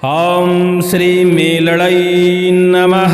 ओम श्री मेलड़ई नमः।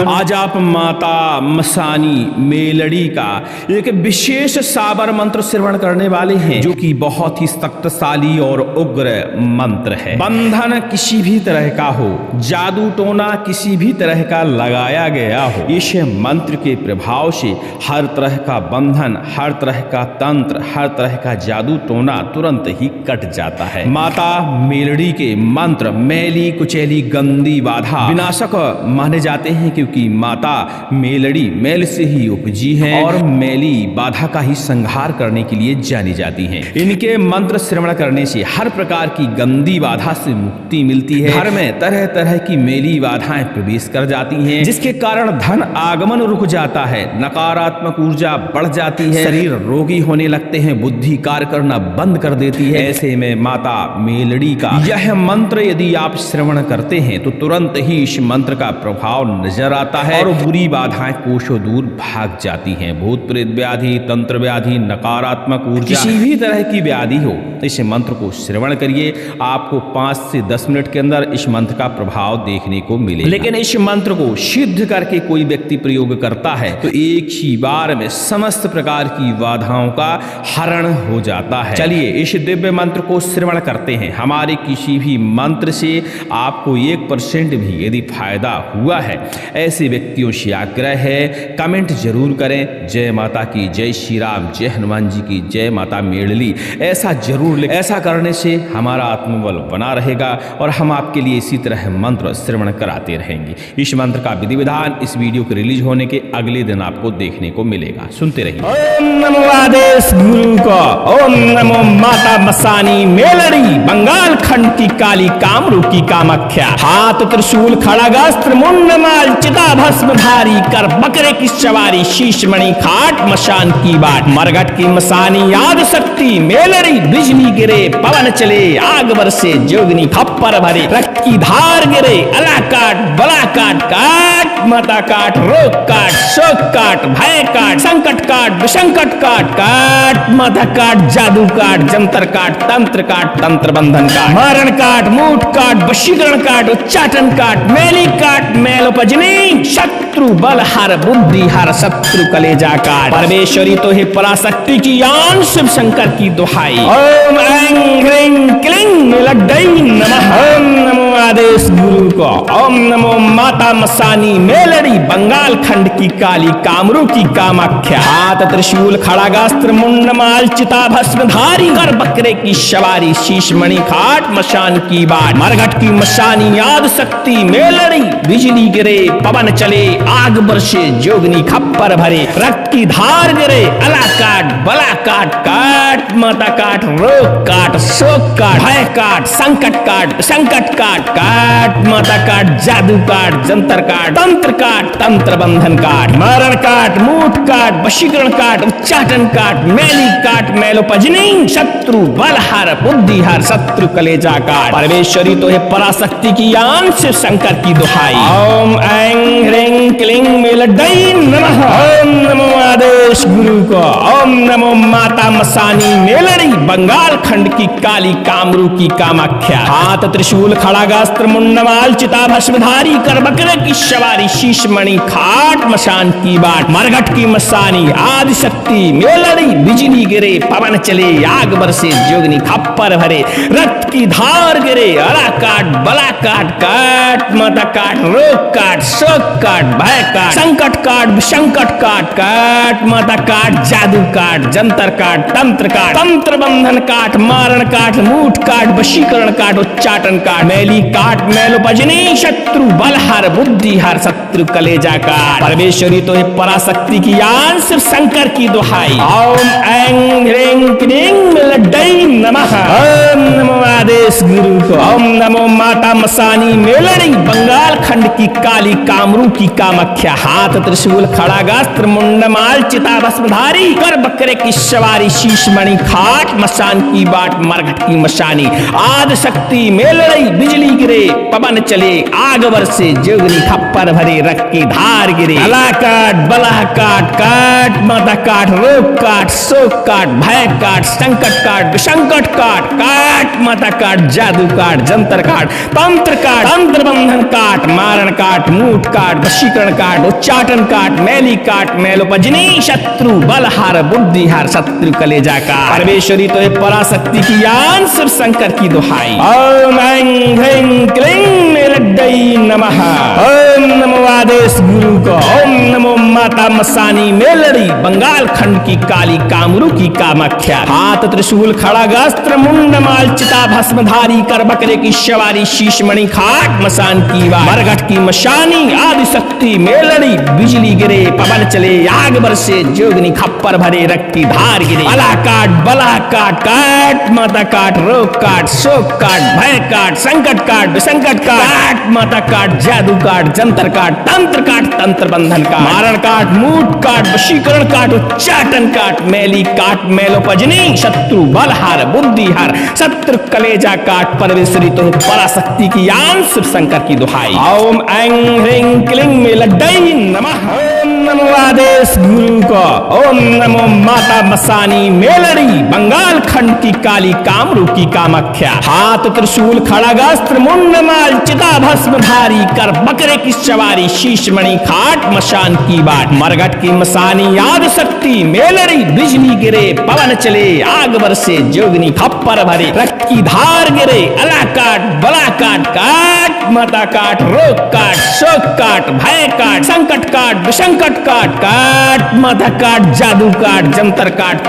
आज आप माता मसानी मेलड़ी का एक विशेष साबर मंत्र श्रवण करने वाले हैं, जो कि बहुत ही शक्तिशाली और उग्र मंत्र है। बंधन किसी भी तरह का हो, जादू टोना किसी भी तरह का लगाया गया हो, इस मंत्र के प्रभाव से हर तरह का बंधन, हर तरह का तंत्र, हर तरह का जादू टोना तुरंत ही कट जाता है। माता मेलड़ी के मंत्र मैली कुचैली गंदी बाधा विनाशक माने जाते हैं, क्योंकि माता मेलड़ी मैल से ही उपजी हैं और मैली बाधा का ही संहार करने के लिए जानी जाती हैं। इनके मंत्र श्रवण करने से हर प्रकार की गंदी बाधा से मुक्ति मिलती है। घर में तरह तरह की मैली बाधाएं प्रवेश कर जाती हैं, जिसके कारण धन आगमन रुक जाता है, नकारात्मक ऊर्जा बढ़ जाती है, शरीर रोगी होने लगते हैं, बुद्धि कार्य करना बंद कर देती है। ऐसे में माता मेलड़ी का यह मंत्र यदि आप श्रवण करते हैं तो तुरंत ही इस मंत्र का प्रभाव नजर आता है और बुरी बाधाएं कोसों दूर भाग जाती हैं। भूत प्रेत व्याधि, तंत्र व्याधि, नकारात्मक ऊर्जा, किसी भी तरह की व्याधि हो तो इस मंत्र को श्रवण करिए। आपको 5 से 10 मिनट के अंदर इस मंत्र का प्रभाव देखने को मिलेगा। लेकिन इस मंत्र को सिद्ध करके कोई व्यक्ति प्रयोग करता है तो एक ही बार में समस्त प्रकार की बाधाओं का हरण हो जाता है। चलिए इस दिव्य मंत्र को श्रवण करते हैं। हमारे किसी भी मंत्र से आपको 1% भी यदि फायदा हुआ है, ऐसे व्यक्तियों से आग्रह है कमेंट जरूर करें, जय माता की, जय श्री राम, जय हनुमान जी की, जय माता मेलड़ी, ऐसा जरूर लिखें। ऐसा करने से हमारा आत्मबल बना रहेगा और हम आपके लिए इसी तरह मंत्र श्रवण कराते रहेंगे। इस मंत्र का विधि विधान इस वीडियो के रिलीज होने के अगले दिन आपको देखने को मिलेगा। सुनते रहिए। ओम नमो आदेश गुरु को, ओम नमो माता मसानी मेलड़ी, बंगाल खंड की काली कामरू की कामाख्या, हाथ त्रिशूल खड़गास्त्र मुंड माल चिता भस्म धारी, कर बकरे की सवारी, शीश मणि खाट मशान की बाट, मरघट की मसानी याद शक्ति मेलड़ी, बिजली गिरे पवन चले, आग बरसे जोगनी खप्पर भरे, रक्त की धार गिरे, अला काट बला काट, काट माता काट, रोग काट, शोक काट, भय काट, संकट काट, विसंकट काट, काट माता काट, जादू काट, जंतर काट, तंत्र काट, तंत्र बंधन काट, मारण काट, मूठ काट, वशीकरण काट, उच्चाटन काट, मैली काट, मैलोपजनी, शत्रु बल हर, बुद्धि हर, शत्रु कलेजा काट। परमेश्वरी तो है पराशक्ति की आन, शिव शंकर की दुहाई। ओम ऐं ह्रीं क्लीं मेलड़ई नमः। ओम नमो आदेश गुरु को, ओम नमो माता मसानी मेलड़ी, बंगाल खंड की काली कामरू की कामाख्या, हाथ त्रिशूल खड़गास्त्र मुंड माल चिता भस्म धारी, कर बकरे की सवारी, शीश मणि खाट मशान की बाट, मरघट की मशानी याद शक्ति मेलड़ी, बिजली गिरे पवन चले, आग बरसे जोगनी खप्पर भरे, रक्त की धार गिरे, अला काट बला काट, काट माता काट, रोग काट, शोक काट, भय काट, संकट काट, संकट काट, काट माता काट, जादू काट, जंतर काट, तंत्र काट, तंत्र बंधन काट, मारण काट, मूठ काट, वशीकरण काट, उच्चाटन काट, मैली काट, मैलोपजनी, शत्रु बल हर, बुद्धि हर, शत्रु कलेजा काट। परमेश्वरी तो है पराशक्ति की आन, शिव शंकर की दुहाई। ओम ऐं ह्रीं क्लीं मेलड़ई नमः। ओम नमो आदेश गुरु को, ओम नमो माता मसानी मेलड़ी, बंगाल खंड की काली कामरू की कामाख्या, हाथ त्रिशूल खड़गास्त्र मुंड माल चिता भस्म धारी, कर बकरे की सवारी, शीश मणि खाट मशान की बाट, मरघट की मसानी आदि शक्ति मेलड़ी, बिजली गिरे पवन चले, आग बरसे जोगनी खप्पर भरे, रक्त की धार गिरे, अला काट बला काट, काट माता काट, रोग काट, शोक काट, भय काट, संकट काट, विसंकट काट, काट माता काट, जादू काट, जंतर काट, तंत्र काट, तंत्र बंधन काट, मारण काट, मूठ काट, वशीकरण काट, उच्चाटन काट, मैली काट, मैलोपजनी, शत्रु बल हर, बुद्धि हर, शत्रु कलेजा काट। परमेश्वरी तो है पराशक्ति की आन, शिव शंकर की दुहाई। ओम ऐं ह्रीं क्लीं मेलड़ई नमः। ओम नमो आदेश गुरु को, ओम नमो माता मसानी मेलड़ी, बंगाल खंड की काली कामरू की कामाख्या, हाथ त्रिशूल खड़गास्त्र मुंड माल चिता भस्म धारी, कर बकरे की सवारी, शीश मणि खाट मशान की बाट, मरघट की मशानी आदि शक्ति मेलड़ी, बिजली गिरे पवन चले आग बरसे जोगनी खप्पर भरे रक्त की धार गिरे। अला काट बला काट काट माता काट रोग काट शोक काट भय काट संकट काट विसंकट काट काट माता काट जादू काट जंतर काट तंत्र काट तंत्र बंधन काट मारण काट मूठ काट वशीकरण काट उच्चाटन काट मैली काट मैलोपजनी शत्रु बलहार बुद्धिहार शत्रु कलेजा काट। परमेश्वरी तो पराशक्ति की यान शिव शंकर की दुहाई। ओम ऐं ह्रीं क्लीं मेलड्डई नमः। ओम नमो आदेश गुरु को। ओम नमो माता मसानी मेलड़ी बंगाल खंड की काली कामरू की कामाख्या। हाथ त्रिशूल खड़ागास्त्र मुंड माल चिता भस्मधारी कर बकरे की सवारी शीश मणि खाट मसान की वार मरघट की मशानी आदि शक्ति मेलड़ी बिजली गिरे पवन चले आग बरसे जोगनी खप्पर भरे रक्त की धार गिरे। अला काट बला काट काट माता काट रोग काट शोक काट भय काट संकट काट विसंकट काट माता काट जादू काट जंतर काट तंत्र बंधन काट मारण काट मूठ काट वशीकरण काट उच्चाटन काट मैली काट मैलोपजनी शत्रु बलहार बुद्धिहार शत्रु कलेजा काट। परमेश्वरी तो पराशक्ति की यान शिव शंकर की दुहाई। ओम ऐं ह्रीं क्लीं मेलड्डई नमः। ओम नमो आदेश गुरु को। ओम नमो माता मसानी मेलड़ी बंगाल खंड की काली कामरू की कामाख्या। हाथ त्रिशूल खड़ागास्त्र मुंड माल चिता भस्म धारी कर बकरे की सवारी शीश मणि खाट मशान की बाट मरघट की मसानी याद शक्ति मेलड़ी बिजली गिरे पवन चले आग बरसे जोगनी खप्पर भरे रक्त की धार गिरे। अला काट बला काट काट माता काट रोग काट शोक काट भय काट संकट काट विसंकट काट काट माता काट जादू काट जंतर काट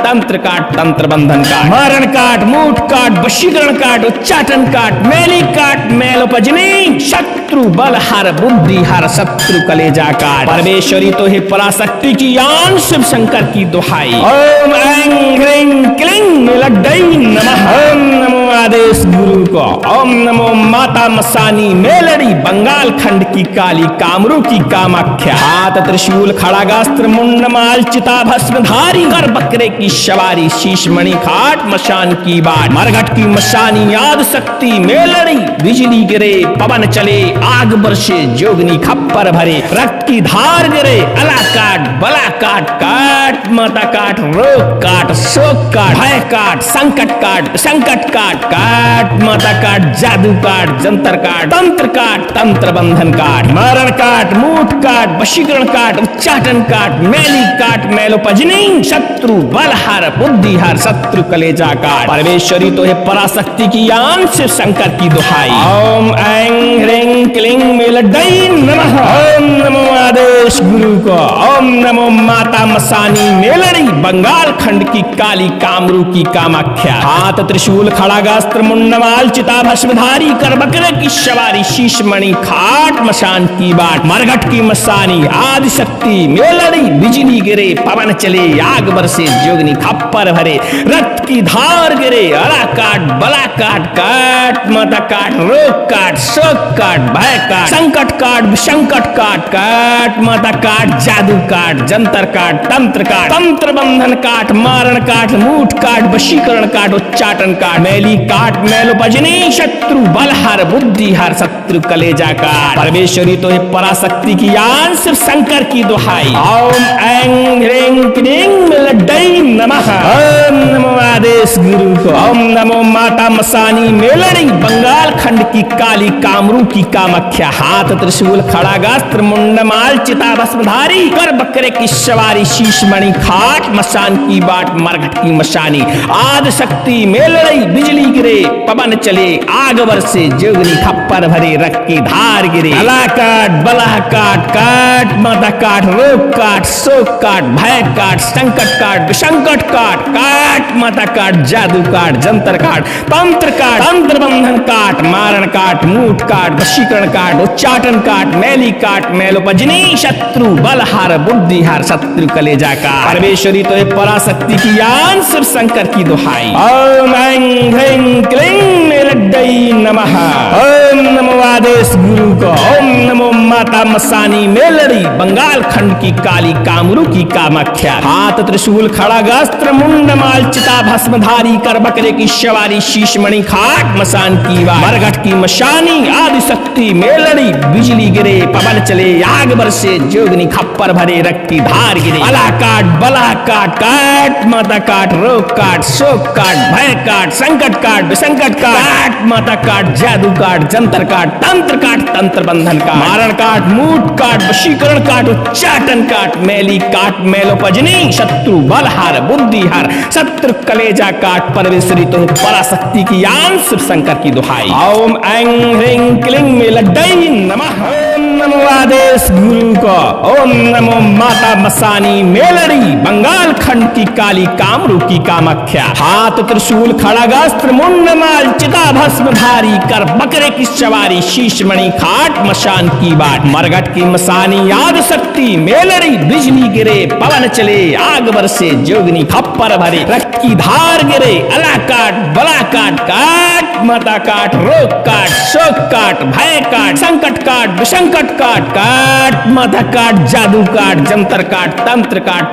तंत्र बंधन काट मारण काट मूठ काट वशीकरण काट उच्चाटन काट मैली काट मैलोपजनी शत्रु बलहार बुद्धिहार शत्रु कलेजा काट। परमेश्वरी तो है पराशक्ति की यान शिव शंकर की दुहाई। ओम ऐं ह्रीं क्लीं मेलड्डई नमः। ओम नमो आदेश गुरु को। ओम नमो माता मसानी मेलड़ी बंगाल खंड की काली कामरू की कामाख्या। हाथ त्रिशूल खड़ागास्त्र मुंड माल चिता भस्म धारी कर बकरे की सवारी शीश मणि खाट मशान की बाट मरघट की मशानी याद शक्ति मेलड़ी बिजली गिरे पवन चले आग बरसे जोगनी खप्पर भरे रक्त की धार गिरे। अला काट बला काट काट माता काट रोग काट शोक काट भय काट संकट काट काट माता काट जादू काट जंतर काट तंत्र बंधन काट मारण काट मूठ काट वशीकरण काट उच्चाटन काट मैली काट मैलोपजनी शत्रु बलहार बुद्धिहार शत्रु कलेजा काट। परमेश्वरी तो है पराशक्ति की यान शिव शंकर की दुहाई। ओम ऐं ह्रीं क्लीं मेलड्डई नमः। ओम नमो आदेश गुरु को। ओम नमो माता मसानी मेलड़ी बंगाल खंड की काली कामरू की कामाख्या। हाथ त्रिशूल खड़ागास्त्र मुंडमाल चिता भस्मधारी कर बकरे की सवारी शीश मणि खाट मशान की बाट मरघट की मसानी आदि शक्ति मेलड़ी बिजली गिरे पवन चले आग बरसे जोगनी खप्पर भरे रक्त की धार गिरे। अला काट बला काट काट माता काट रोग काट शोक काट भय काट संकट काट विसंकट काट काट माता काट जादू काट जंतर काट तंत्र बंधन काट मारण काट मूठ काट वशीकरण काट उच्चाटन काट मैली काट मैलोपजनी शत्रु बलहार बुद्धिहार शत्रु कलेजा काट। परमेश्वरी तो है पराशक्ति की यान शिव शंकर की दुहाई। ओम ऐं ह्रीं क्लीं मेलड्डई नमः। ओम नमो आदेश गुरु को। ओम नमो माता मसानी मेलड़ी बंगाल खंड की काली कामरू की कामाख्या। हाथ त्रिशूल खड़ागास्त्र मुंडमाल चिता भस्मधारी कर बकरे की सवारी शीश मणि खाट मशान की बाट मरघट की मशानी आदि शक्ति मेलड़ी बिजली गिरे पवन चले आग बरसे जोगनी खप्पर भरे रक्त की धार गिरे। अला काट बला काट काट माता काट रोग काट शोक काट भय काट संकट काट विसंकट काट काट माता काट जादू काट जंतर काट तंत्र बंधन काट मारण काट मूठ काट वशीकरण काट उच्चाटन काट मैली काट मैलोपजनी शत्रु बलहार बुद्धिहार शत्रु कलेजा काट। परमेश्वरी तो है पराशक्ति की यान शिव शंकर की दुहाई। ओम ऐं ह्रीं क्लीं मेलड्डई नमः। ओम नमो आदेश गुरु को। ओम नमो माता मसानी मेलड़ी बंगाल खंड की काली कामरू की कामाख्या। हाथ त्रिशूल खड़ागास्त्र मुंड माल चिता भस्मधारी कर बकरे की सवारी शीश मणि खाट मसान की वार मरघट की मशानी आदि शक्ति मेलड़ी बिजली गिरे पवन चले आग बरसे जोगनी खप्पर भरे रक्त की धार गिरे अला काट बला काट काट माता काट रोग काट शोक काट भय काट संकट काट विसंकट काट माता काट जादू काट जंतर काट तंत्र बंधन काट मारण काट मूठ काट वशीकरण काट उच्चाटन काट मैली काट मैलोपजनी शत्रु बलहार बुद्धिहार शत्रु कलेजा काट परमेश्वरी तुम पराशक्ति की यान शिव शंकर की दुहाई। ओम ऐं ह्रीं क्लीं मेलड्डई नमः। ओम नमो आदेश गुरु को। ओम नमो माता मसानी मेलड़ी बंगाल खंड की काली कामरू की कामाख्या। हाथ त्रिशूल खड़ागास्त्र मुंड माल चिता भस्मधारी कर बकरे की सवारी शीश मणि खाट मशान की बाट मरघट की मसानी याद शक्ति मेलड़ी बिजली गिरे पवन चले आग बरसे जोगनी खप्पर भरे रक्त की धार गिरे अला काट बला काट काट माता काट रोग काट शोक काट भय काट संकट काट विसंकट काट काट माता काट जादू काट जंतर काट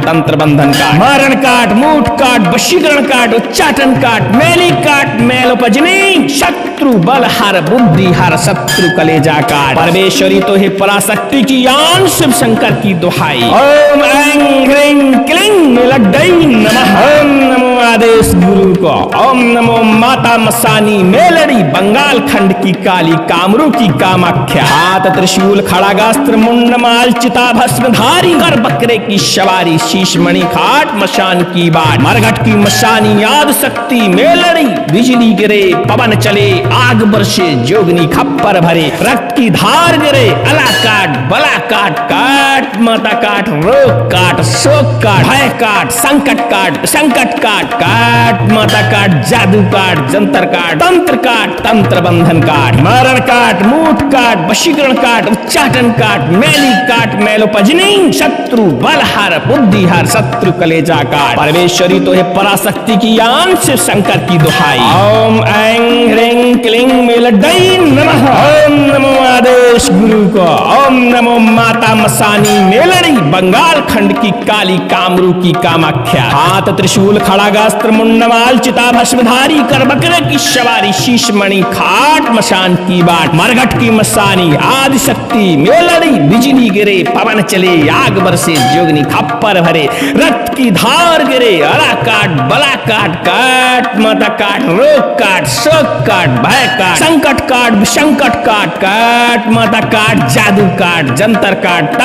तंत्र बंधन काट मारण काट मूठ काट वशीकरण काट उच्चाटन काट मैली काट मैलोपजनी शत्रु बलहार बुद्धिहार शत्रु कलेजा काट परमेश्वरी तो है पराशक्ति की यान शिव शंकर की दुहाई। ओम ऐं ह्रीं क्लीं मेलड्डई नमः। ओम नमो आदेश गुरु को। ओम नमो माता मसानी मेलड़ी बंगाल खंड की काली कामरू की कामाख्या। हाथ त्रिशूल खड़ागास्त्र मुंड माल चिता भस्मधारी कर बकरे की सवारी शीश मणि खाट मशान की बाट मरघट की मशानी याद शक्ति मेलड़ी बिजली गिरे पवन चले आग बरसे जोगनी खप्पर भरे रक्त की धार गिरे अला काट बला काट काट माता काट रोग काट शोक काट भय काट संकट काट काट माता काट जादू काट जंतर काट तंत्र बंधन काट मारण काट मूठ काट वशीकरण काट उच्चाटन काट मैली काट मैलोपजनी शत्रु बलहार बुद्धिहार शत्रु कलेजा काट परमेश्वरी तो है पराशक्ति की यान शिव शंकर की दुहाई। ओम ऐं ह्रीं क्लीं मेलड्डई नमः। ओम नमो आदेश गुरु को। ओम नमो माता मसानी मेलड़ी बंगाल खंड की काली कामरू की कामाख्या। हाथ त्रिशूल खड़ागास्त्र मुंडमाल चिता भस्मधारी कर बकरे की सवारी शीश मणि खाट मशान की बाट मरघट की मसानी आदि शक्ति मेलड़ी बिजली गिरे पवन चले आग बरसे जोगनी खप्पर भरे रक्त की धार गिरे अला काट बला काट काट माता काट रोग काट शोक काट भय काट संकट काट विसंकट काट काट माता काट जादू काट जंतर काट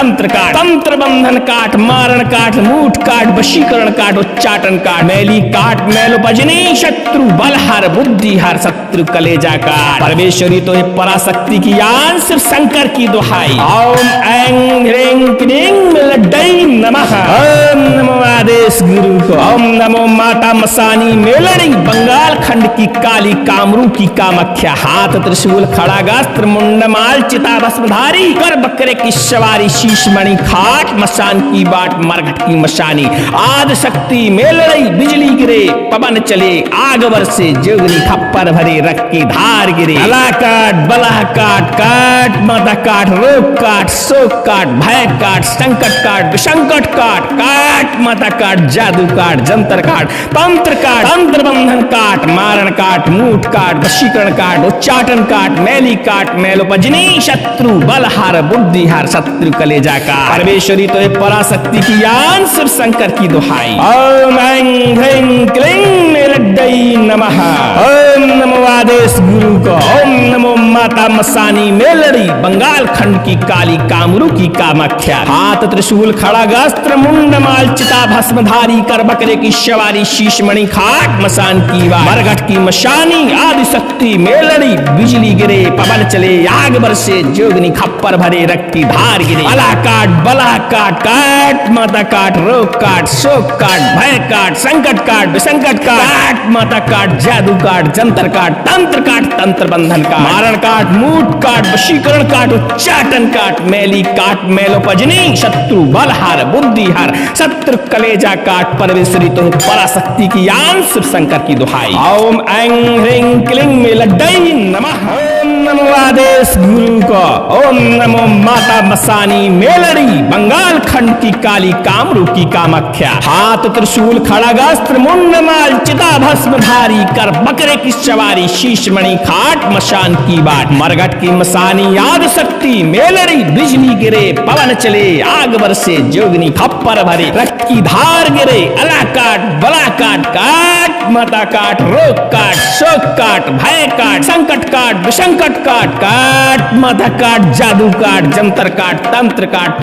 तंत्र बंधन काट मारण काट मूठ काट वशीकरण काट उच्चाटन काट मैली काट मैलोपजनी शत्रु बलहार बुद्धिहार शत्रु कलेजा काट परमेश्वरी तो है पराशक्ति की यान शिव शंकर की दुहाई। ओम ऐं ह्रीं क्लीं मेलड्डई नमः। ओम नमो आदेश गुरु को। ओम नमो माता मसानी मेलड़ी बंगाल खंड की काली कामरू की कामाख्या। हाथ त्रिशूल खड़ागास्त्र मुंडमाल चिता भस्मधारी कर बकरे की सवारी शीश मणि खाट मशान की बाट मरघट की मशानी आद शक्ति मेलड़ी बिजली गिरे पवन चले आग बरसे जोगनी खप्पर भरे रक्त की धार गिरे अला काट बला काट काट माता काट रोग काट शोक काट भय काट संकट काट विसंकट काट काट माता काट जादू काट जंतर काट तंत्र बंधन काट मारण काट मूठ काट वशीकरण काट उच्चाटन काट मैली काट मैलोपजनी शत्रु बलहार बुद्धिहार शत्रु कलेजा काट परमेश्वरी तो पराशक्ति की यान शिव शंकर की दुहाई। ओम ऐं ह्रीं क्लीं मेलड्डई नमः। ओम नमो आदेश गुरु को। ओम नमो माता मसानी मेलड़ी बंगाल खंड की काली कामरू की कामाख्या। हाथ त्रिशूल खड़ागास्त्र मुंडमाल चिता भस्मधारी कर बकरे की सवारी शीश मणि खाट मसान की वार मरघट की मशानी आदि शक्ति मेलड़ी बिजली गिरे पवन चले आग बरसे जोगनी खप्पर भरे रक्त की धार गिरे अला काट बला काट काट माता काट रोग काट शोक काट भय काट संकट काट विसंकट काट माता काट जादू काट जंतर काट तंत्र बंधन काट मारण काट मूठ काट वशीकरण काट उच्चाटन काट मैली काट मैलोपजनी शत्रु बलहार बुद्धिहार शत्रु कलेजा काट परमेश्वरी तुम पराशक्ति की यान शिव शंकर की दुहाई। ओम ऐं ह्रीं क्लीं मेलड्डई नमः। ओम नमो आदेश गुरु को। ओम नमो माता मसानी मेलड़ी बंगाल खंड की काली कामरू की कामाख्या। हाथ त्रिशूल खड़गास्त्र मुंड माल चिता भस्म धारी कर बकरे की सवारी शीश मणि खाट मशान की बाट। मरघट की मसानी याद शक्ति मेलड़ी बिजली गिरे पवन चले आग बरसे जोगनी खप्पर भरे रक्त की धार गिरे अला काट बला काट काट माता काट रोग काट शोक काट भय काट संकट काट विसंकट काट काट माता काट जादू काट जंतर काट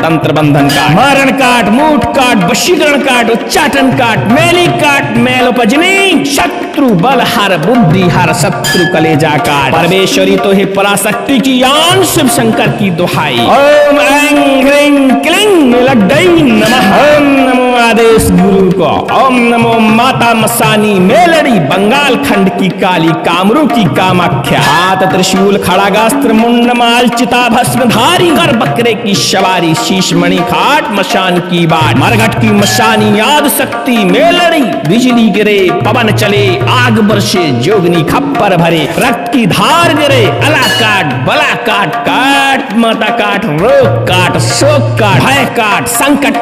तंत्र बंधन काट मारण काट मूठ काट वशीकरण काट उच्चाटन काट मैली काट मैलोपजनी शत्रु बल हर बुद्धि हर शत्रु कलेजा काट। परमेश्वरी तो है पराशक्ति की यान शिव शंकर की दुहाई। ओम ऐं ह्रीं क्लीं लड्डई नमः। ओम नमो आदेश गुरु को। ओम नमो माता मसानी मेलड़ी बंगाल खंड की काली कामरू की कामाख्या। हाथ त्रिशूल खड़गास्त्र मुंड माल चिता भस्म धारी कर बकरे की सवारी शीश मणि खाट मशान की बाट। मरघट की मशानी याद शक्ति मेलड़ी बिजली गिरे पवन चले आग बरसे जोगनी खप्पर भरे रक्त की धार गिरे अला काट बला काट काट माता काट रोग काट शोक काट भय काट संकट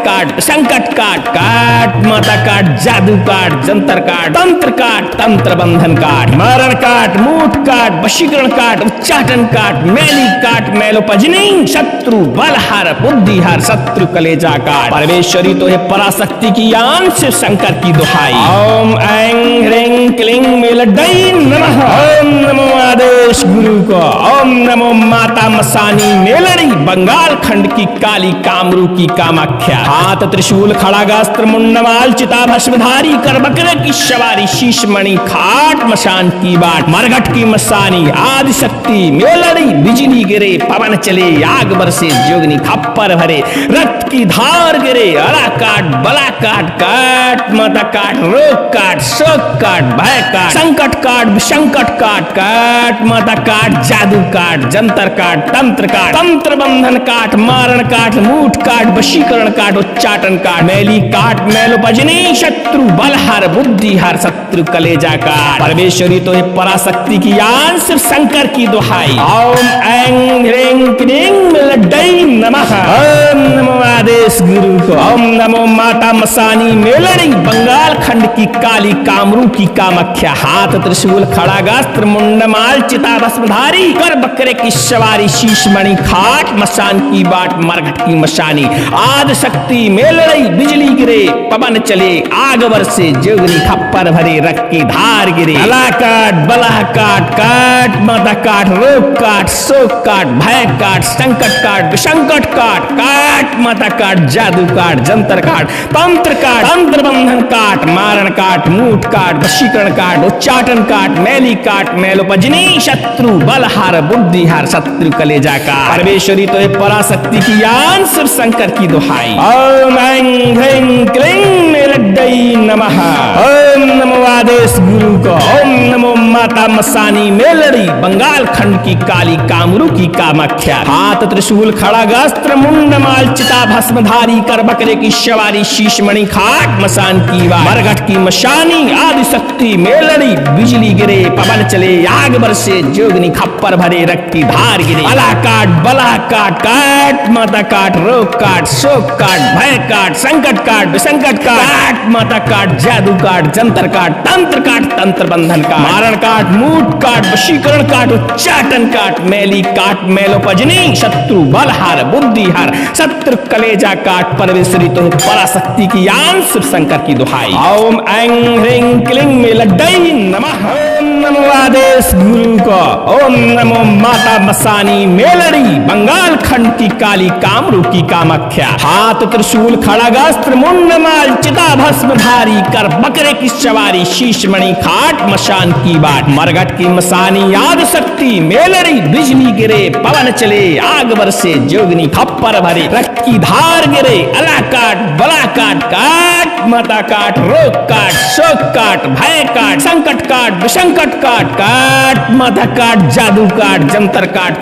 काट काट माता काट जादू काट जंतर काट तंत्र बंधन काट मारण काट मूठ काट वशीकरण काट उच्चाटन काट मैली काट मैलोपजनी शत्रु बल हर बुद्धि हर शत्रु कलेजा काट। परमेश्वरी तो है पराशक्ति की यान शिव शंकर की दुहाई। ओम ऐं ह्रीं क्लीं मेलड्डई नमः। ओम नमो आदेश गुरु को। ओम नमो माता मसानी मेलड़ी बंगाल खंड की काली कामरू की कामाख्या। हाथ त्रिशूल खड़गास्त्र मुंडमाल चिता भस्मधारी कर बकरे की सवारी शीश मणि खाट मशान की बाट। मरघट की मसानी आदि शक्ति मेलड़ी बिजली गिरे पवन चले आग बरसे जोगनी खप्पर भरे रक्त की धार गिरे अला काट बला काट काट माता काट रोग काट शोक काट भय काट संकट काट विसंकट काट काट माता काट जादू काट जंतर काट तंत्र बंधन काट मारण काट मूठ काट वशीकरण काट उच्चाटन काट मैली काट मैलोपजनी शत्रु बल हर बुद्धि हर शत्रु कलेजा काट। परमेश्वरी तो है पराशक्ति की यान शिव शंकर की दुहाई। ओम ऐं ह्रीं क्लीं लड्डई नमः। ओम नमो आदेश गुरु को। ओम नमो माता मसानी मेलड़ी बंगाल खंड की काली कामरू की कामाख्या। हाथ त्रिशूल खड़गास्त्र मुंडमाल चिता भस्मधारी कर बकरे की सवारी शीश मणि खाट मशान की बाट। मरघट की मशानी आद शक्ति मेलड़ी बिजली गिरे पवन चले आग बरसे जोगनी खप्पर भरे रक्त की धार गिरे अला काट बला काट काट माता काट रोग काट शोक काट भय काट संकट काट विसंकट काट काट माता काट जादू काट जंतर काट तंत्र बंधन काट मारण काट मूठ काट वशीकरण काट उच्चाटन काट मैली काट मैलोपजनी शत्रु बल हर बुद्धि हर शत्रु कलेजा काट। परमेश्वरी तो है पराशक्ति की यान शिव शंकर की दुहाई। ओम ऐं ह्रीं क्लीं मेलड्डई नमः। ओम नमो आदेश गुरु को। ओम नमो माता मसानी मेलड़ी बंगाल खंड की काली कामरू की कामाख्या। हाथ त्रिशूल खड़गास्त्र मुंडमाल चिता भस्मधारी कर बकरे की सवारी शीश मणि खाट मशान की बाट। मरघट की मशानी आदि शक्ति मेलड़ी बिजली गिरे पवन चले आग बरसे जोगनी खप्पर भरे रक्त की धार गिरे अला काट बला काट काट माता काट रोग काट शोक काट भय काट संकट काट विसंकट काट माता काट जादू काट जंतर काट तंत्र बंधन काट मारण काट मूठ काट वशीकरण काट उच्चाटन काट मैली काट मैलोपजनी शत्रु बल हर बुद्धि हर शत्रु कलेजा काट। परमेश्वरी तो पराशक्ति की यान शिव शंकर की दुहाई। ओम ऐं ह्रीं क्लीं मेलड्डई नमः। ओम नमो आदेश गुरु को। ओम नमो माता मसानी मेलड़ी बंगाल खंड की काली कामरू की कामाख्या। हाथ त्रिशूल खड़गास्त्र मुंडमाल चिता भस्मधारी कर बकरे की सवारी शीश मणि खाट मशान की बाट। मरघट की मसानी याद शक्ति मेलड़ी बिजली गिरे पवन चले आग बरसे जोगनी खप्पर भरे रक्त की धार गिरे अला काट बला काट काट माता काट रोग काट शोक काट भय काट संकट काट विसंकट काट काट माता काट जादू काट जंतर काट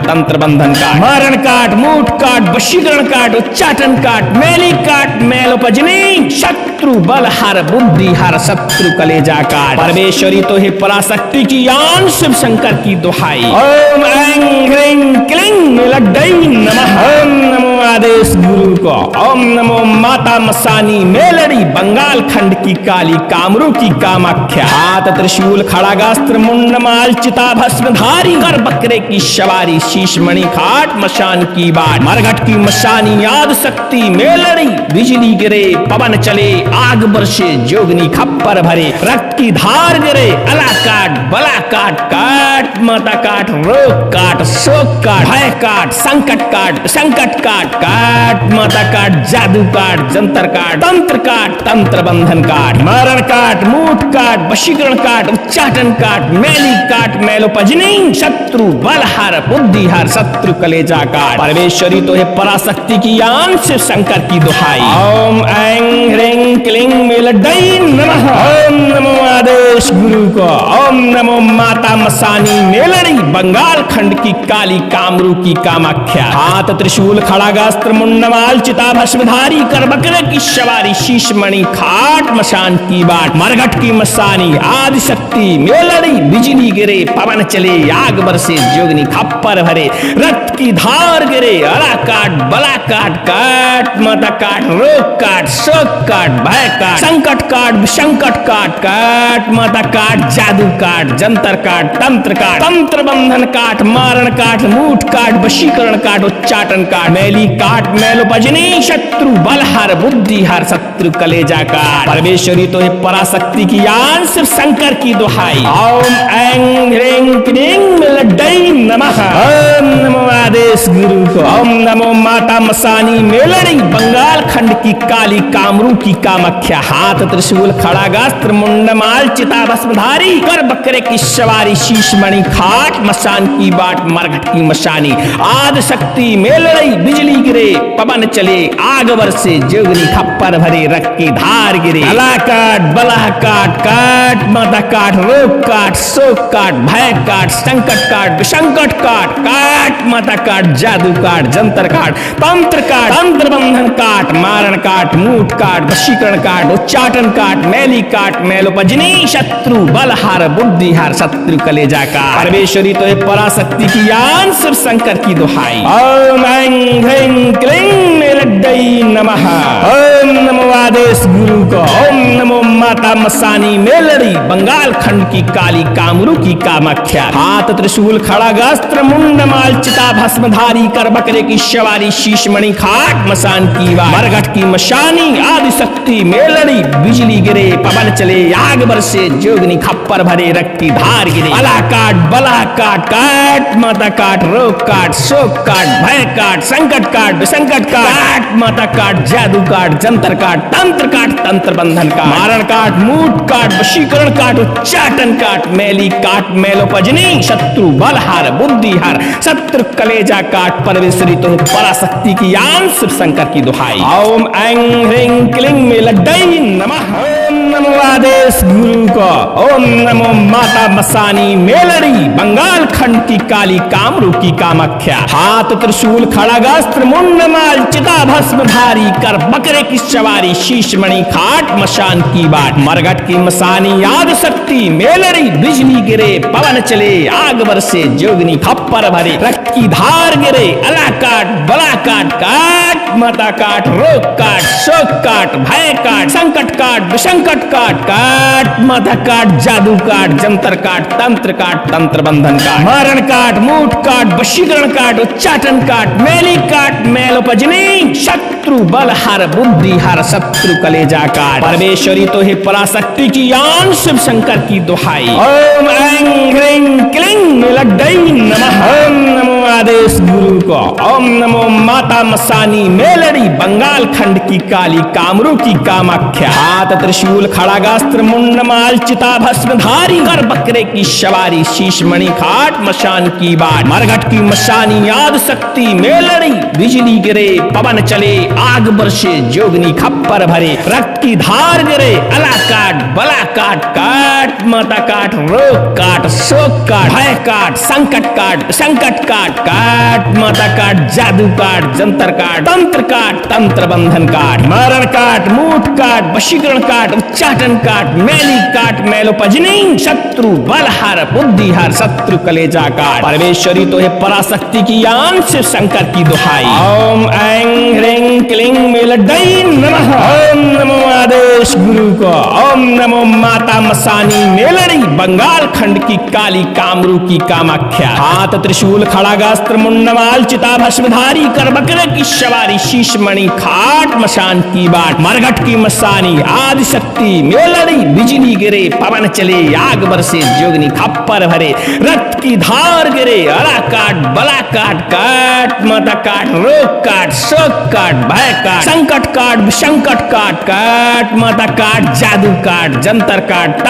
तंत्र बंधन काट मारण काट मूठ काट वशीकरण काट उच्चाटन काट मैली काट मैलोपजनी शत्रु बल हर बुद्धि हर शत्रु कलेजा काट। परमेश्वरी तो है पराशक्ति की यान शिव शंकर की दुहाई। ओम ऐं ऐं ह्रीं क्लीं लड्डई नमः। ओम नमो आदेश गुरु को। ओम नमो माता मसानी मेलड़ी बंगाल खंड की काली कामरू की कामाख्या। हाथ त्रिशूल खड़ागास्त्र मुंड माल चिता भस्मधारी कर बकरे की सवारी शीश मणि खाट मशान की बाट मरघट की मशानी याद शक्ति मेलड़ी बिजली गिरे पवन चले आग बरसे जोगनी खप्पर भरे रक्त की धार गिरे अला काट बला काट काट माता काट रोग काट शोक काट भय काट संकट काट काट माता काट जादू काट जंतर काट तंत्र बंधन काट मरण काट मूठ काट वशीकरण काट उच्चाटन काट मैली काट मैलोपजनी शत्रु बलहार बुद्धिहार शत्रु कलेजा काट। परमेश्वरी तो है पराशक्ति की आन से शंकर की दुहाई। ओम ऐं ह्रीं क्लीं मेलड्डई नमः। ओम नमो आदेश गुरु को। ओम नमो माता मसानी मेलड़ी बंगाल खंड की काली कामरू की कामाख्या। हाथ त्रिशूल खड़ागास्त्र मुंडमाल चिता भस्मधारी कर बकरे की सवारी शीश मणि खाट मशान की बाट मरघट की मसानी आदि शक्ति मेलड़ी बिजली गिरे पवन चले आग बरसे जोगनी खप्पर भरे रक्त की धार गिरे अला काट बला काट काट माता काट रोग काट शोक काट भय काट संकट काट विसंकट काट काट माता काट जादू काट जंतर काट तंत्र बंधन काट मारण काट मूठ काट वशीकरण काट उच्चाटन काट मैली काट मैलोपजनी शत्रु बलहार बुद्धिहार शत्रु कलेजा काट। परमेश्वरी तो है पराशक्ति की आन सिर्फ शंकर की दुहाई। ओम ऐं ह्रीं क्लीं मेलड्डई नमः। ओम नमो आदेश गुरु को। ओम नमो माता मसानी मेलड़ी बंगाल खंड की काली कामरू की कामाख्या। हाथ त्रिशूल खड़ागास्त्र मुंडमाल चिता भस्मधारी कर बकरे की सवारी शीश मणि खाट मशान की बाट मरघट की मशानी आद शक्ति मेलड़ी बिजली गिरे पवन चले आग बरसे जोगनी खप्पर भरे रक्त की धार गिरे अला काट बला काट काट माता काट रोग काट शोक काट भय काट संकट काट विसंकट काट काट माता काट जादू काट जंतर काट तंत्र बंधन काट मारण काट मूठ काट वशीकरण काट उच्चाटन काट मैली काट मैलोपजनी शत्रु बलहार बुद्धिहार शत्रु कलेजा काट। परमेश्वरी तो है पराशक्ति की आन सिर्फ शंकर की दुहाई। ओम ऐं ह्रीं क्लीं मेलड्डई नमः। ओम नमो आदेश गुरु को। ओम नमो माता मसानी मेलड़ी बंगाल खंड की काली कामरू की कामाख्या। हाथ त्रिशूल खड़ागास्त्र मुंडमाल चिता भस्मधारी कर बकरे की सवारी शीश मणि खाट मशान की बाट मरघट की मशानी आदि शक्ति मेलड़ी बिजली गिरे पवन चले आग बरसे जोगनी खप्पर भरे रक्त की धार गिरे अला काट बला काट काट माता काट रोग काट शोक काट भय काट संकट काट विसंकट काट माता काट जादू काट जंतर काट तंत्र बंधन काट मारण काट मूठ काट वशीकरण काट उच्चाटन काट मैली काट मैलोपजनी शत्रु बलहार बुद्धिहार शत्रु कलेजा काट। परमेश्वरी तो पराशक्ति की आन सिर्फ शंकर की दुहाई। ओम ऐं ह्रीं क्लीं मेलड्डई नमः। ओम नमो आदेश गुरु को। ओम नमो माता मसानी मेलड़ी बंगाल खंड की काली कामरू की कामाख्या। हाथ त्रिशूल खड़ागास्त्र मुंडमाल चिता भस्मधारी कर बकरे की सवारी शीश मणि खाट मशान की बाट मरघट की मसानी याद शक्ति मेलड़ी बिजली गिरे पवन चले आग बरसे जोगनी खप्पर भरे रक्त की धार गिरे अला काट बला काट काट माता काट रोग काट शोक काट भय काट संकट काट विसंकट काट काट माता काट जादू काट जंतर काट तंत्र बंधन काट मारण काट मूठ काट वशीकरण काट उच्चाटन काट मैली काट मैलोपजनी शत्रु बलहार बुद्धिहार शत्रु कलेजा काट। परमेश्वरी तो है पराशक्ति की आन शिव शंकर की दुहाई। ओम ऐं ह्रीं क्लीं मेलड्डई नमः। ओम नमो आदेश गुरु को। ओम नमो माता मसानी मेलड़ी बंगाल खंड की काली कामरू की कामाख्या। हाथ त्रिशूल खड़ागास्त्र मुंडमाल चिता भस्मधारी कर बकरे की सवारी शीश मणि खाट मशान की बाट मरघट की मशानी याद शक्ति मेलड़ी बिजली गिरे पवन चले आग बरसे जोगनी खप्पर भरे रक्त की धार गिरे अला काट बला काट काट माता काट रोग काट शोक काट भय काट संकट काट काट माता माता काट, जादू काट, जंतर काट, तंत्र बंधन काट, मरण काट, मूठ काट, वशीकरण काट, उच्चाटन काट, मैली काट, मैलोपजनी, शत्रु बलहार, बुद्धिहार, शत्रु कलेजा काट। परमेश्वरी तो है पराशक्ति की यान, शिव शंकर की दुहाई। ओम ऐं ह्रीं क्लीं मेलड्डई नमः। ओम नमो आदेश गुरु को। ओम नमो माता मसानी मेलड़ी, बंगाल खंड की काली, कामरू की कामाख्या। हाथ त्रिशूल, खड़ागास्त्र, मुंडमाल, चिता भस्मधारी, कर बकरे की सवारी, शीश मणि, खाट मशान की बाट, मरघट की मसानी, आदि शक्ति मेलड़ी, बिजली गिरे, पवन चले, आग बरसे, जोगनी खप्पर भरे, रक्त की धार गिरे, अड़ा काट, बला काट, काट माता काट, रोग काट, शोक काट, भय काट, संकट काट, विसंकट काट, काट माता काट, जादू काट, जंतर काट,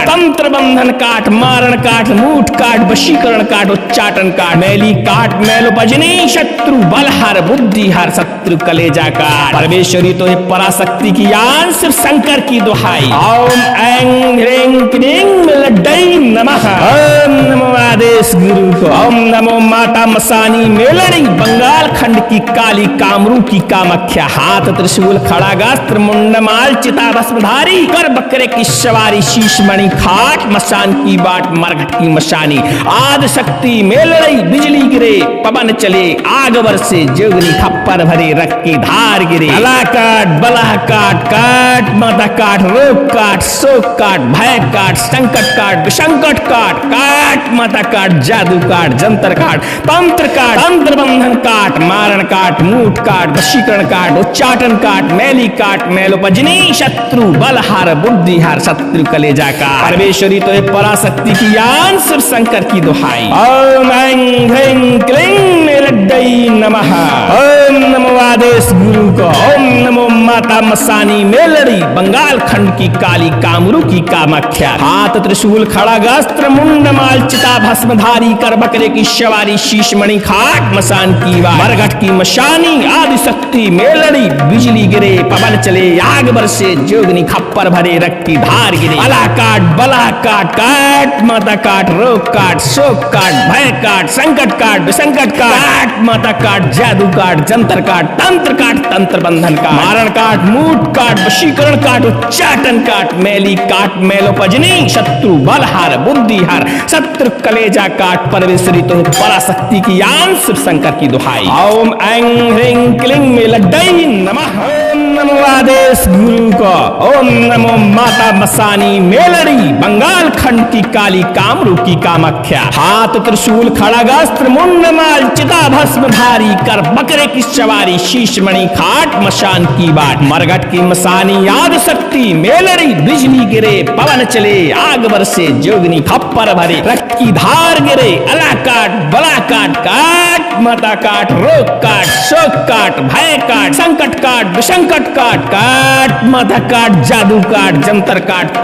तंत्र बंधन काट, मारण काट, मूठ काट, वशीकरण काट, उच्चाटन काट, मैली काट, मैलोपजनी, शत्रु बलहार, बुद्धिहार, शत्रु कलेजा काट। परमेश्वरी तो है पराशक्ति की यान, शिव शंकर की दुहाई। ओम ऐं ह्रीं क्लीं मेलड्डई नमः। ओम नमो आदेश गुरु को। ओम नमो माता मसानी मेलड़ी, बंगाल खंड की काली, कामरू की कामाख्या। हाथ त्रिशूल, खड़ागास्त्र, मुंडमाल, चिता भस्मधारी, कर बकरे की सवारी, शीश मणि, खाट मशान की बाट, मरघट की मशानी, आदि शक्ति मेलड़ी, बिजली गिरे, पवन चले, आग बरसे, जोगनी खप्पर भरे, रक्त की धार गिरे, अला काट, बला काट, काट माता काट, रोग काट, शोक काट, भय काट, संकट काट, विसंकट काट, काट माता काट, जादू काट, जंतर काट, तंत्र बंधन काट, मारण काट, मूठ काट, वशीकरण काट, उच्चाटन काट, मैली काट, मैलोपजनी, शत्रु बलहार, बुद्धिहार, शत्रु कलेजा काट। परमेश्वरी तो है पराशक्ति की यान, शिव शंकर की दुहाई। ओम ऐं ह्रीं क्लीं मेलड्डई नमः। ओम नमो आदेश गुरु को। ओम नमो माता मसानी मेलड़ी, बंगाल खंड की काली, कामरू की कामाख्या। हाथ त्रिशूल, खड़ागास्त्र, मुंडमाल, चिता भस्मधारी, कर बकरे की सवारी, शीश मणि, खाट मशान की बाट, मरघट की मशानी, आदि शक्ति मेलड़ी, बिजली गिरे, पवन चले, आग बरसे, जोगनी खप्पर भरे, रक्त की धार गिरे, अला काट, बला काट, काट माता काट, रोग काट, शोक काट, भय काट, संकट काट, विसंकट काट माता काट, जादू काट, जंतर काट, तंत्र बंधन काट, मारण काट, मूठ काट, वशीकरण काट, उच्चाटन काट, मैली काट, मैलोपजनी, शत्रु बलहार, बुद्धिहार, शत्रु कलेजा काट। परमेश्वरी तो पराशक्ति की यान, शिव शंकर की दुहाई। ओम ऐं ह्रीं क्लीं मेलड्डई नमः। ओम नमो आदेश गुरु को। ओम नमो माता मसानी मेलड़ी, बंगाल खंड की काली, कामरू की कामाख्या। हाथ त्रिशूल, खड़ागास्त्र, मुंडमाल, चिता भस्मधारी, कर बकरे की सवारी, शीश मणि, खाट मशान की बाट, मरघट की मसानी, आदि शक्ति मेलड़ी, बिजली गिरे, पवन चले, आग बरसे, जोगनी खप्पर भरे, रक्त की धार गिरे, अला काट, बला काट, काट माता काट, रोग काट, शोक काट, भय काट, संकट काट, विसंकट काट, काट माता काट, जादू काट, जंतर काट,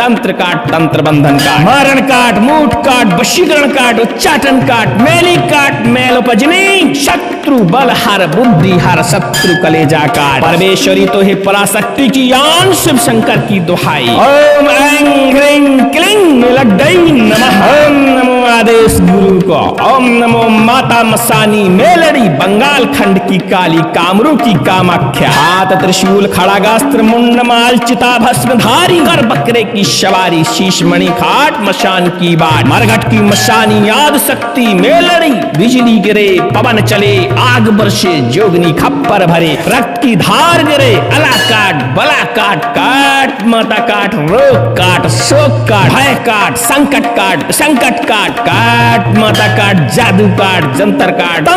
तंत्र बंधन काट, मारण काट, मूठ काट, वशीकरण काट, उच्चाटन काट, मैली काट, मैलोपजनी, शत्रु बलहार, बुद्धिहार, शत्रु कलेजा काट। परमेश्वरी तो है पराशक्ति की यान, शिव शंकर की दुहाई। ओम ऐं ह्रीं क्लीं मेलड्डई नमः। ओम नमो आदेश गुरु को। ओम नमो माता मसानी मेलड़ी, बंगाल खंड की काली, कामरू की कामाख्या। हाथ त्रिशूल, खड़ागास्त्र, मुंडमाल, चिता भस्मधारी, कर बकरे की सवारी, शीश मणि, खाट मशान की बाट, मरघट की मशानी, आदि शक्ति मेलड़ी, बिजली गिरे, पवन चले, आग बरसे, जोगनी खप्पर भरे, रक्त की धार गिरे, अला काट, बला काट, काट माता काट, रोग काट, शोक काट, भय काट, संकट काट, काट माता काट, जादू काट, जंतर काट,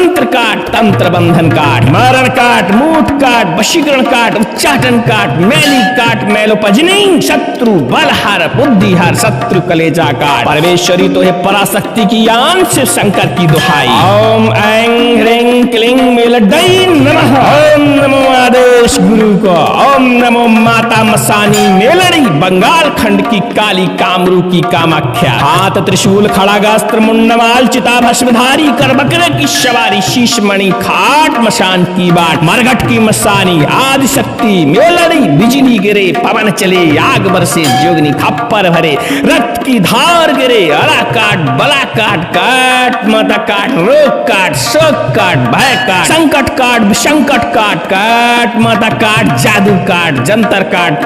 तंत्र बंधन काट, मारण काट, मूठ काट, वशीकरण काट, उच्चाटन काट, मैली काट, मैलोपजनी, शत्रु बलहार, बुद्धिहार, शत्रु कलेजा काट। परमेश्वरी तो है पराशक्ति की यान, शिव शंकर की दुहाई। ओम ऐं ह्रीं क्लीं मेलड्डई नमः। ओम नमो आदेश गुरु को, ओम नमो माता मसानी मेलड़ी बंगाल खंड की काली कामरू की कामाख्या। हाथ त्रिशूल खड़ागास्त्र मुंडमाल चिता भस्मधारी कर बकरे की सवारी शीश मणि खाट मशान की बाट मरघट की मसानी आदि शक्ति मेलड़ी बिजली गिरे पवन चले आग बरसे जोगनी खप्पर भरे रक्त की धार गिरे अला काट बला काट काट माता काट रोग काट शोक काट भय काट संकट काट विसंकट काट काट माता काट जादू काट जंतर काट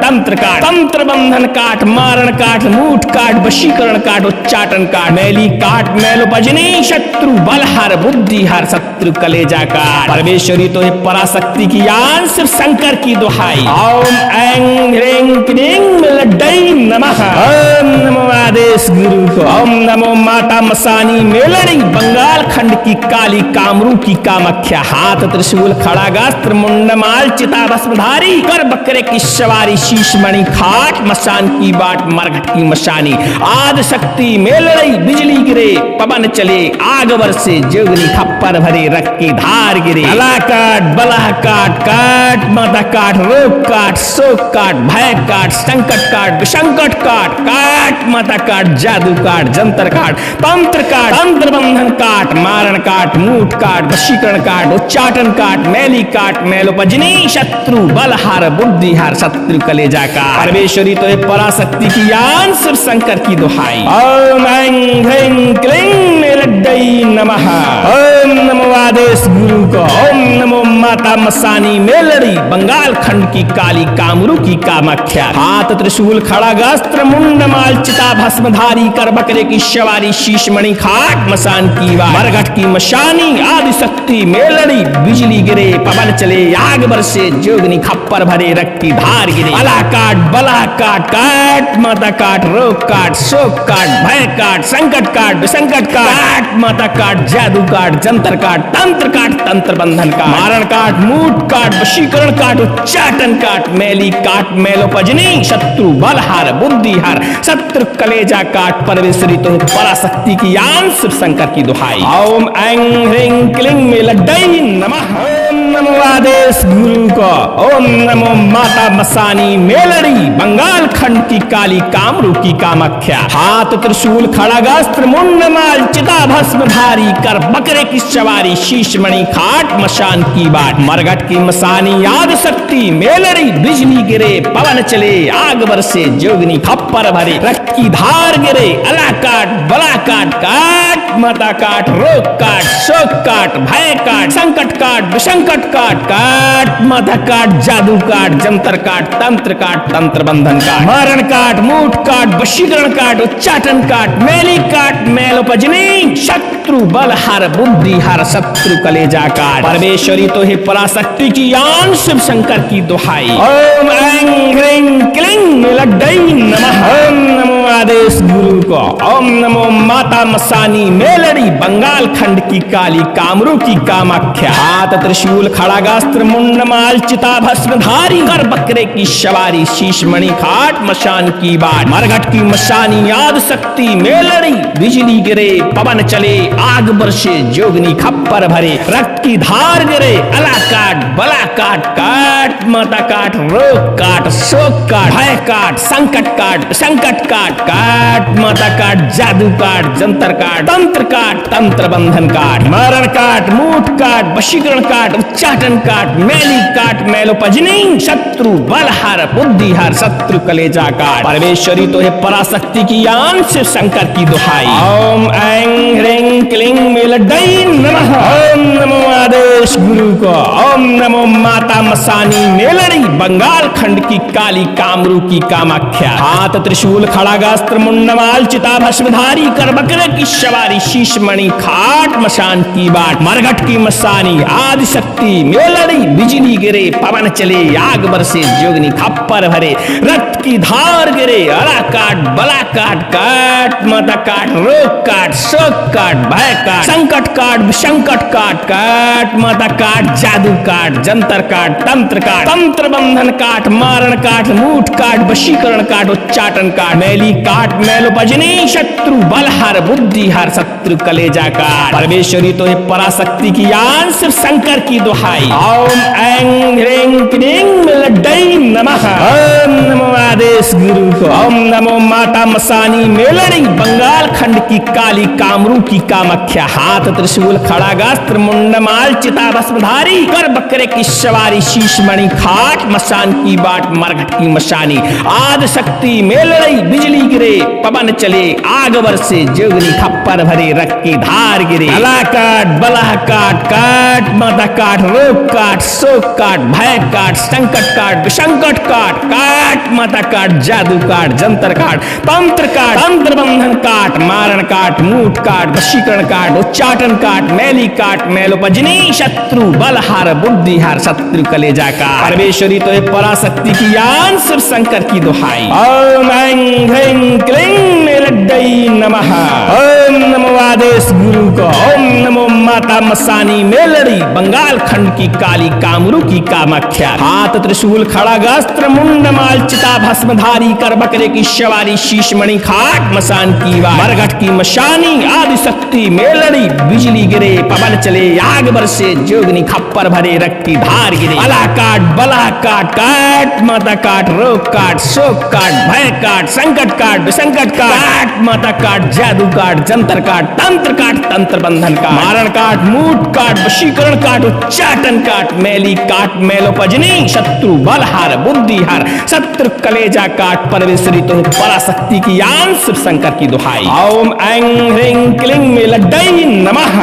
तंत्र बंधन काट मारण काट मूठ काट वशीकरण काट उच्चाटन काट मैली काट मैलोपजनी शत्रु बलहार बुद्धि हार शत्रु कलेजा काट। परमेश्वरी तो है पराशक्ति की यान सिर्फ शंकर की दुहाई। ओम ऐं ह्रीं क्लीं लड्डई नमः। ओम नमो आदेश गुरु को, ओम नमो माता मसानी मेलड़ी बंगाल खंड की काली कामरू की कामाख्या। हाथ त्रिशूल खड़ागास्त्र मुंडमाल चिता भस्मधारी कर बकरे की सवारी शीश मणि खाट मशान की बाट मरघट की मशानी आदि शक्ति मेलड़ी बिजली गिरे पवन चले आग बरसे जोगनी खप्पर भरे रक्त की धार गिरे अला काट बला काट काट माता काट रोग काट शोक काट भय काट संकट काट विसंकट काट काट माता काट जादू काट जंतर काट तंत्र बंधन काट मारण काट मूठ काट वशीकरण काट उच्चाटन काट मैली काट मैलोपजनी शत्रु बलहार बुद्धि हार शत्रु कलेजा काट। परमेश्वरी तो है पराशक्ति की यान सिर्फ शंकर की दुहाई। ओम ऐं ह्रीं क्लीं लड्डई नमः। ओम नमो आदेश गुरु को, ओम नमो माता मसानी मेलड़ी बंगाल खंड की काली कामरू की कामाख्या। हाथ त्रिशूल खड़ागास्त्र मुंडमाल चिता भस्मधारी कर बकरे की सवारी शीश मणि खाट मसान की वाट मरघट की मशानी आदि शक्ति मेलड़ी बिजली गिरे पवन चले आग बरसे जोगनी खप्पर भरे रक्त की धार गिरे अला काट बला काट काट माता काट रोग काट शोक काट भय काट संकट काट विसंकट काट माता काट जादू काट जंतर काट तंत्र बंधन काट मारण काट मूठ काट वशीकरण काट उच्चाटन काट मैली काट मैलोपजनी शत्रु बलहार बुद्धि हार शत्रु कलेजा काट। परमेश्वरी तो पराशक्ति की यान सिर्फ शंकर की दुहाई। ओम ऐं ह्रीं क्लीं लड्डई नमः। ओम नमो आदेश गुरु को, ओम नमो माता मसानी मेलड़ी बंगाल खंड की काली कामरू की कामाख्या। हाथ त्रिशूल खड़ागास्त्र मुंडमाल चिता भस्मधारी कर बकरे की सवारी शीश मणि खाट मशान की बाट मरघट की मसानी आदि शक्ति मेलड़ी बिजली गिरे पवन चले आग बरसे जोगनी खप्पर भरे रक्त की धार गिरे अला काट बला काट काट माता काट रोग काट शोक काट भय काट संकट काट विसंकट काट काट माता काट जादू काट जंतर काट तंत्र बंधन काट मारण काट मूठ काट वशीकरण काट उच्चाटन काट मैली काट मैलोपजनी शत्रु बलहार बुद्धि हार शत्रु कलेजा काट। परमेश्वरी तो है पराशक्ति की यान शिव शंकर की दुहाई। ओम ऐं ह्रीं क्लीं लड्डई नमः। ओम नमो आदेश गुरु को, ओम नमो माता मसानी मेलड़ी बंगाल खंड की काली कामरू की कामाख्या। हाथ त्रिशूल खड़ागास्त्र मुंडमाल चिता भस्मधारी कर बकरे की सवारी शीश मणि खाट मशान की बाट मरघट की मशानी आदि शक्ति मेलड़ी बिजली गिरे पवन चले आग बरसे जोगनी खप्पर भरे रक्त की धार गिरे अला काट बला काट काट माता काट रोग काट शोक काट भय काट संकट काट काट माता काट जादू काट जंतर काट तंत्र बंधन काट मारण काट मूठ काट वशीकरण काट उच्चाटन काट मैली काट मैलोपजनी शत्रु बलहार बुद्धि हार शत्रु कलेजा काट। परमेश्वरी तो है पराशक्ति की यान शिव शंकर की दुहाई। ओम ऐं ह्रीं क्लीं लड्डई नमः। ओम नमो आदेश गुरु को, ओम नमो माता मसानी मेलड़ी बंगाल खंड की काली कामरू की कामाख्या। हाथ त्रिशूल खड़ागास्त्र मुंडमाल चिता भस्मधारी कर बकरे की सवारी शीश मणि खाट मशान की बाट मरघट की मसानी आदि शक्ति मेलड़ी बिजली गिरे पवन चले आग बरसे जोगनी खप्पर भरे रक्त की धार गिरे अला काट बला काट काट माता काट रोग काट शोक काट भय काट संकट काट विसंकट काट काट माता काट, जादू काट, जंतर काट, तंत्र काट, तंत्र बंधन काट, मारण काट, मूठ काट, वशीकरण काट, उच्चाटन काट, मैली काट, मैलोपजनी, शत्रु बलहार, बुद्धिहार, शत्रु कलेजा काट। परमेश्वरी तो है पराशक्ति की यान, सिर्फ शंकर की दुहाई। ओम ऐं ह्रीं क्लीं मेलड़ई नमः। ओम नमो आदेश गुरु को। ओम नमो माता मसानी मेलड़ी, बंगाल खंड की काली, कामरू की कामाख्या, हाथ त्रिशूल, खड़ागास्त्र, मुंडमाल, चिता भस्मधारी, कर बकरे की सवारी, शीश मणि खाट, मसान की बाट, मरघट की मशानी, आद शक्ति मेलड़ई, बिजली गिरे, पवन चले, आग बरसे, जोगनी खप्पर भरे, रख की धार गिरे। अला काट, बलह काट, काट माता काट, रोग काट, शोक काट, भय काट, संकट काट, विसंकट काट, काट माता काट, जादू काट, जंतर काट, तंत्र काट, तंत्र बंधन काट, मारण काट, मूठ काट, वशीकरण काट, उच्चाटन काट, मैली काट, मैलोपजनी, शत्रु बलहार, बुद्धिहार, शत्रु कलेजा काट। परमेश्वरी तो है पराशक्ति की यान, सिर्फ शंकर की दुहाई। ओम ऐं ह्रीं क्लीं मेलड़ई नमः। ओम नमो आदेश गुरु को। ओम नमो माता मसानी मेलड़ी, बंगाल खंड की काली, कामरू की कामाख्या, हाथ त्रिशूल, खड़ागास्त्र, मुंडमाल, चिता भस्मधारी, कर बकरे की सवारी, शीश मणि खाट, मसान की वाट, मरघट की मशानी, आदि शक्ति मेलड़ी, बिजली गिरे, पवन चले, आग बरसे, जोगनी खप्पर भरे, रक्त की धार गिरे। अला काट, बला काट, काट माता काट, रोग काट, शोक काट, भय काट, संकट काट, विसंकट काट, माता काट, जादू काट, जंतर काट, तंत्र काट, तंत्र बंधन काट, मारण काट, मूठ काट, वशीकरण काट, उच्चाटन काट, मैली काट, मैलोपजनी, शत्रु बलहार, बुद्धिहार, शत्रु कलेजा काट। परमेश्वरी तो पराशक्ति की यान, सिर्फ शंकर की दुहाई। ओम ऐं ह्रीं क्लीं मेलड़ई नमः।